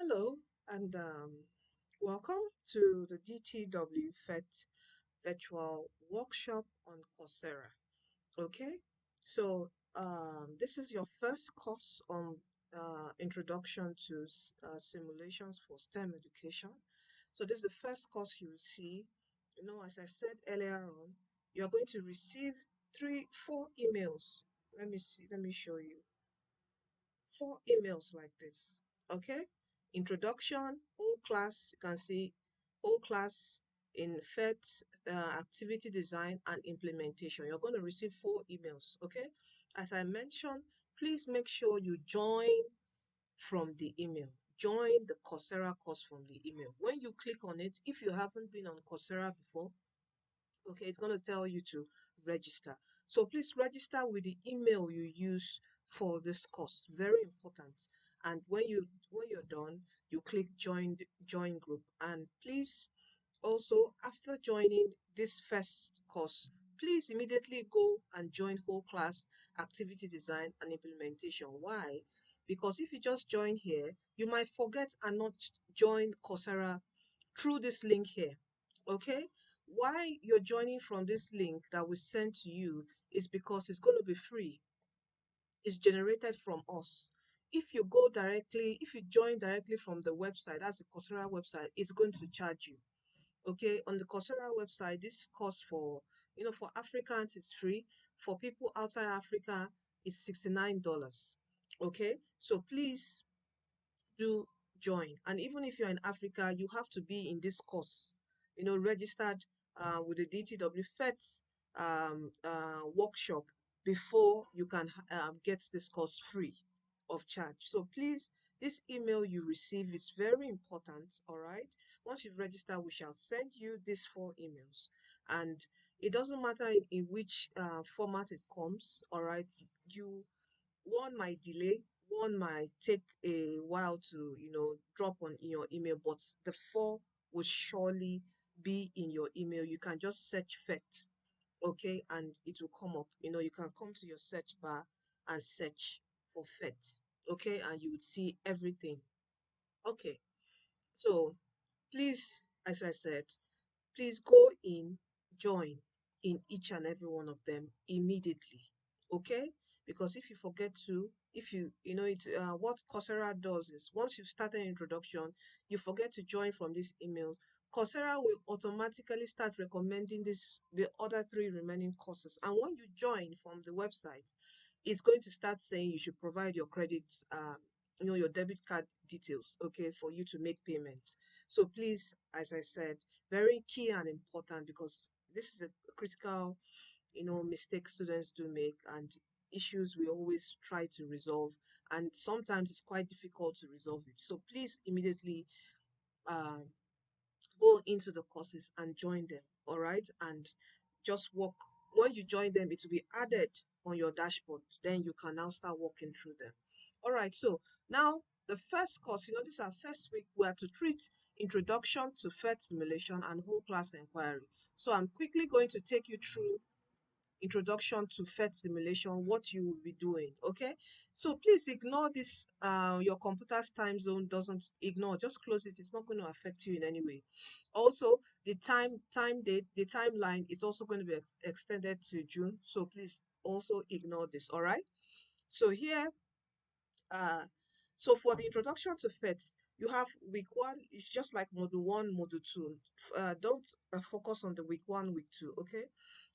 Hello and welcome to the DTW PhET virtual workshop on Coursera. Okay, so this is your first course on Introduction to Simulations for STEM Education. So this is the first course you will see. As I said earlier on, you are going to receive four emails. Let me see, let me show you. Four emails like this. Okay, introduction, whole class. You can see whole class in PhET, activity design and implementation. You're going to receive four emails. Okay, as I mentioned, please make sure you join from the email. Join the Coursera course from the email. When you click on it, if you haven't been on Coursera before, okay, it's going to tell you to register. So please register with the email you use for this course. Very important. And when you're done, you click join group. And please also, after joining this first course, please immediately go and join whole class activity design and implementation. Why? Because if you just join here, you might forget and not join Coursera through this link here. Okay? Why you're joining from this link that we sent to you is because it's going to be free. It's generated from us. If you join directly from the website, that's the Coursera website, it's going to charge you. Okay, on the Coursera website, this course for Africans it's free. For people outside Africa, it's $69. Okay, so please do join. And even if you're in Africa, you have to be in this course, registered with the DTW PhET workshop before you can get this course free of charge. So please, this email you receive is very important. All right. Once you've registered, we shall send you these four emails, and it doesn't matter in which format it comes. All right. You One might delay, one might take a while to drop on in your email, but the four will surely be in your email. You can just search PhET, okay, and it will come up. You can come to your search bar and search for PhET, okay, and you would see everything. Okay, so please, as I said, please go in, join in each and every one of them immediately. Okay? Because if you forget to, if what Coursera does is once you've started introduction, you forget to join from this email, Coursera will automatically start recommending the other three remaining courses. And when you join from the website, it's going to start saying you should provide your credit, your debit card details, okay, for you to make payments. So please, as I said, very key and important, because this is a critical, mistake students do make, and issues we always try to resolve, and sometimes it's quite difficult to resolve it. So please immediately uh, go into the courses and join them. All right, and just work. When you join them, it will be added on your dashboard. Then you can now start working through them. All right, so now the first course, this is our first week. We are to treat introduction to PhET simulation and whole class inquiry. So I'm quickly going to take you through introduction to PhET simulation, what you will be doing. Okay, so please ignore this. Your computer's time zone doesn't ignore, just close it. It's not going to affect you in any way. Also, the the timeline is also going to be extended to June, so please also ignore this. All right, so here uh, so for the introduction to PhET, you have week one. It's just like module one, module two. Don't focus on the week one, week two, okay?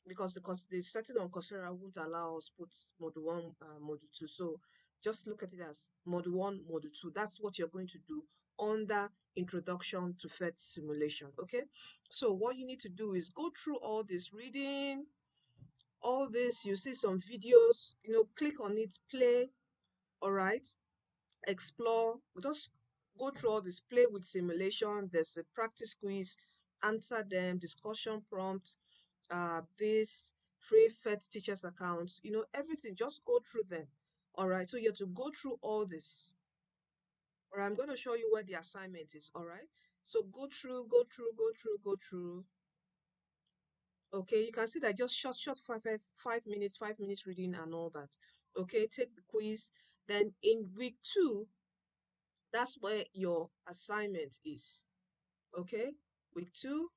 Because the setting on Coursera won't allow us put module one, module two. So just look at it as module one, module two. That's what you're going to do under introduction to PhET simulation, okay? So what you need to do is go through all this reading, all this. You see some videos, click on it, play, all right? Explore, just go through all this, play with simulation. There's a practice quiz, answer them, discussion prompt, this free PhET teachers accounts, everything. Just go through them. All right, so you have to go through all this. All right, I'm going to show you where the assignment is. All right, so go through, go through, go through, go through. Okay, you can see that just short 5 minutes, 5 minutes reading and all that. Okay, take the quiz. Then in week two, That's where your assignment is. Okay, week 2.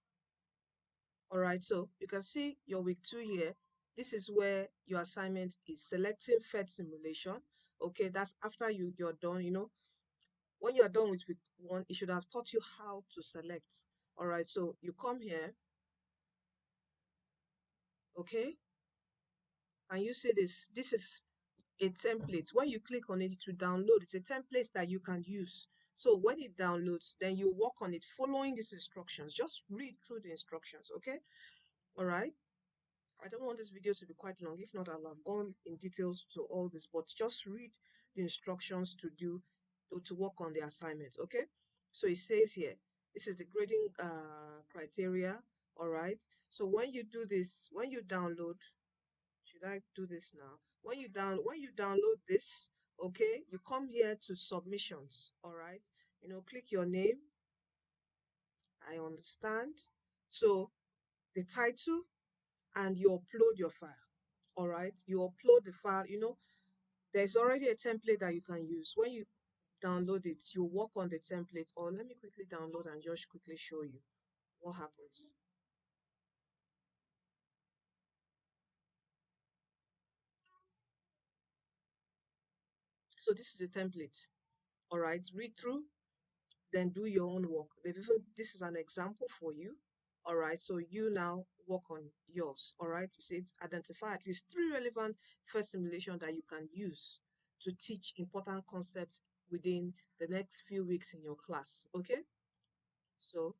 All right, so you can see your week 2 here. This is where your assignment is, selecting PhET simulation. Okay, that's after you're done. When you're done with week 1, it should have taught you how to select. All right, so you come here. Okay, and you see this. This is a template. When you click on it, it will download. It's a template that you can use. So when it downloads, then you work on it following these instructions. Just read through the instructions. Okay, all right. I don't want this video to be quite long. If not, I'll have gone in details to all this, but just read the instructions to work on the assignment. Okay, so it says here, this is the grading criteria. All right, so when you do this, when you download, should I do this now? When you download this, okay, you come here to submissions. All right, click your name. I understand. So the title, and you upload your file. All right, you upload the file. There's already a template that you can use. When you download it, you work on the template. Or let me quickly download and just quickly show you what happens. So this is the template. All right, read through, then do your own work. This is an example for you. All right, so you now work on yours. All right, it says identify at least 3 relevant first simulation that you can use to teach important concepts within the next few weeks in your class. Okay, so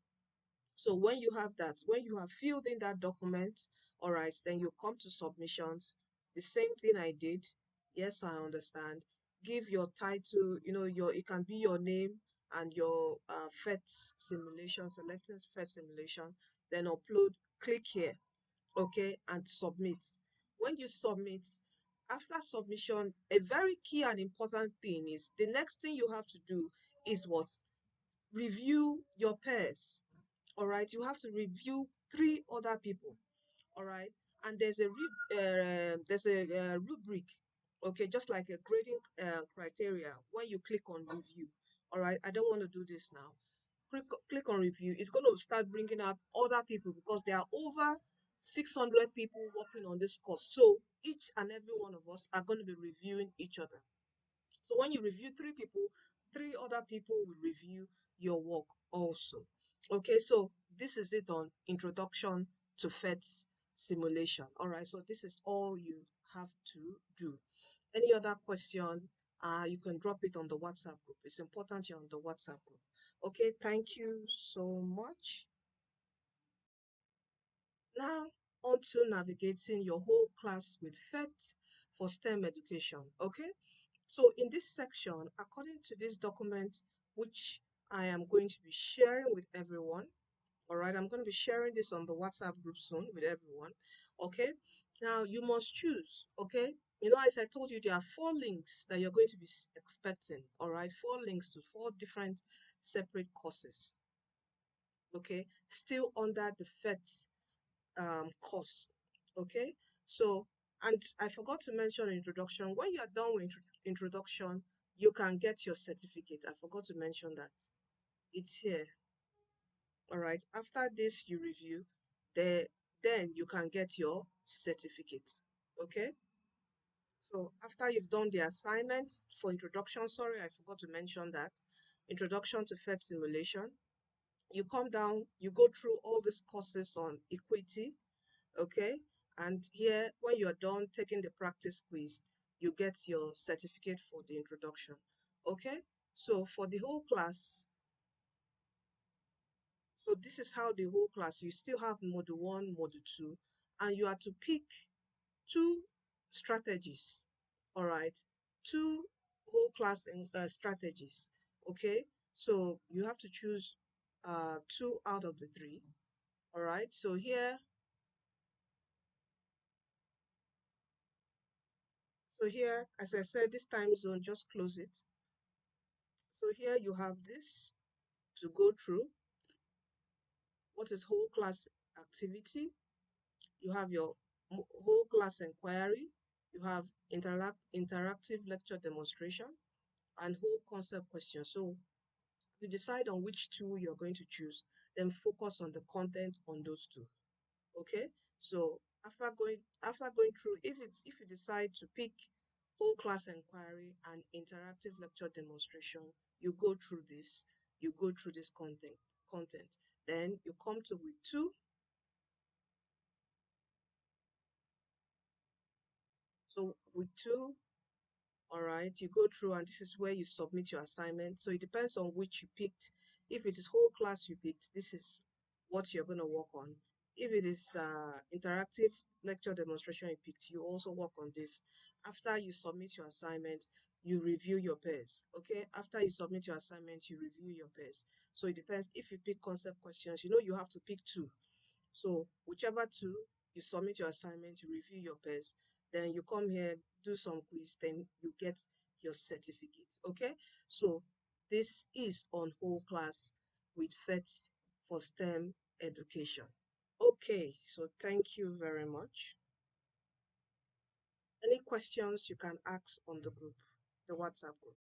when you have that, when you have filled in that document, all right, then you come to submissions. The same thing I did. Yes, I understand. Give your title, it can be your name and your PhET simulation, selecting PhET simulation, then upload, click here, okay, and submit. When you submit, after submission, a very key and important thing is the next thing you have to do is what? Review your peers. All right, you have to review 3 other people. All right, and there's a rubric. Okay, just like a grading criteria. When you click on review, all right, I don't want to do this now. Click on review. It's going to start bringing out other people, because there are over 600 people working on this course. So each and every one of us are going to be reviewing each other. So when you review 3 people, 3 other people will review your work also. Okay, so this is it on introduction to PhET simulation. All right, so this is all you have to do. Any other question, you can drop it on the WhatsApp group. It's important you're on the WhatsApp group. Okay, thank you so much. Now, on to navigating your whole class with PhET for STEM education. Okay, so in this section, according to this document, which I am going to be sharing with everyone, all right, I'm going to be sharing this on the WhatsApp group soon with everyone. Okay, now you must choose. Okay, as I told you, there are 4 links that you're going to be expecting. All right, 4 links to 4 different separate courses. Okay, still under the PhET course. Okay, so, and I forgot to mention introduction. When you are done with introduction, you can get your certificate. I forgot to mention that. It's here. All right, after this you review, then you can get your certificate. Okay, so after you've done the assignment for introduction, sorry, I forgot to mention that, introduction to PhET simulation, you come down, you go through all these courses on equity. Okay, and here, when you're done taking the practice quiz, you get your certificate for the introduction. Okay, so for the whole class, so this is how the whole class, you still have module 1, module 2, and you are to pick 2 strategies. All right, 2 whole class strategies. Okay, so you have to choose 2 out of the 3. All right, so here, as I said, this time zone, just close it. So here you have this to go through. What is whole class activity? You have your whole class inquiry. You have interactive lecture demonstration. and whole concept questions. So you decide on which two you're going to choose, then focus on the content on those two. Okay, so after going through, if you decide to pick whole class inquiry and interactive lecture demonstration, you go through this content. Then you come to week two. So week two, all right, you go through, and this is where you submit your assignment. So it depends on which you picked. If it is whole class you picked, this is what you're going to work on. If it is interactive lecture demonstration you picked, you also work on this. After you submit your assignment, you review your pairs. Okay, after you submit your assignment, you review your pairs. So it depends. If you pick concept questions, you have to pick two. So whichever two, you submit your assignment, you review your pairs, then you come here, do some quiz, then you get your certificate. Okay? So this is on whole class with PhET for STEM education. Okay, so thank you very much. Any questions you can ask on the group, the WhatsApp group.